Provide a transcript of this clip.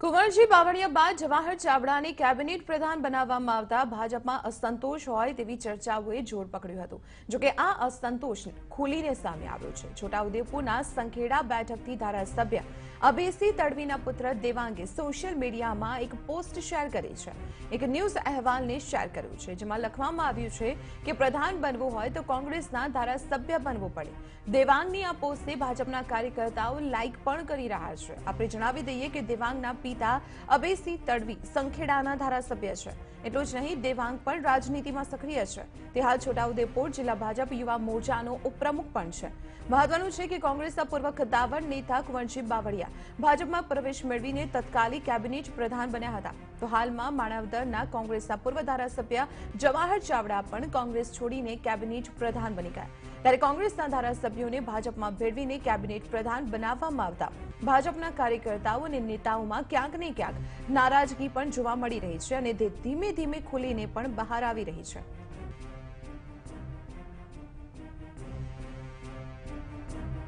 કુંવરજી બાવળિયા બાદ જવાહર ચાવડાને કેબિનેટ પ્રધાન બનાવવામાં આવતા ભાજપમાં અસંતોષ હોય તેવી ચર્ચાઓએ જોર પકડ્યું હતું। જોકે આ અસંતોષ ખુલીને સામે આવ્યો છે। છોટાઉદેપુરના સંખેડા બેઠકથી ધારાસભ્ય અભયસિંહ તડવીના પુત્ર દેવાંગે સોશિયલ મીડિયામાં એક પોસ્ટ શેર કરી છે। એક ન્યૂઝ અહેવાલને શેર કર્યો છે, જેમાં લખવામાં આવ્યું છે કે પ્રધાન બનવું હોય તો કોંગ્રેસના ધારાસભ્ય બનવું પડે। દેવાંગની આ પોસ્ટને ભાજપના કાર્યકર્તાઓ લાઇક પણ કરી રહ્યા છે। આપણે જણાવી દઈએ કે દેવાંગના પિતા અભયસિંહ તડવી સંખેડાના ધારાસભ્ય છે। એટલું જ નહીં, દેવાંગ પણ રાજનીતિમાં સક્રિય છે। તે હાલ છોટાઉદેપુર જિલ્લા ભાજપ યુવા મોરચાનો ઉપપ્રમુખ પણ છે। મહત્વનું છે કે કોંગ્રેસના પૂર્વ ખદ્દાવર નેતા કુંવરજી બાવળિયા ભાજપમાં પ્રવેશ મેળવીને તત્કાલીન કેબિનેટ પ્રધાન બન્યા હતા। તો હાલમાં માણાવદરના કોંગ્રેસના પૂર્વ ધારાસભ્ય જવાહર ચાવડા પણ કોંગ્રેસ છોડીને કેબિનેટ પ્રધાન બની ગયા। ત્યારે કોંગ્રેસના ધારાસભ્યોને ભાજપમાં ભેળવીને કેબિનેટ પ્રધાન બનાવવામાં આવતા ભાજપના કાર્યકર્તાઓ અને નેતાઓમાં ક્યાંક ને ક્યાંક નારાજગી પણ જોવા મળી રહી છે અને તે ધીમે ધીમે ખુલીને પણ બહાર આવી રહી છે।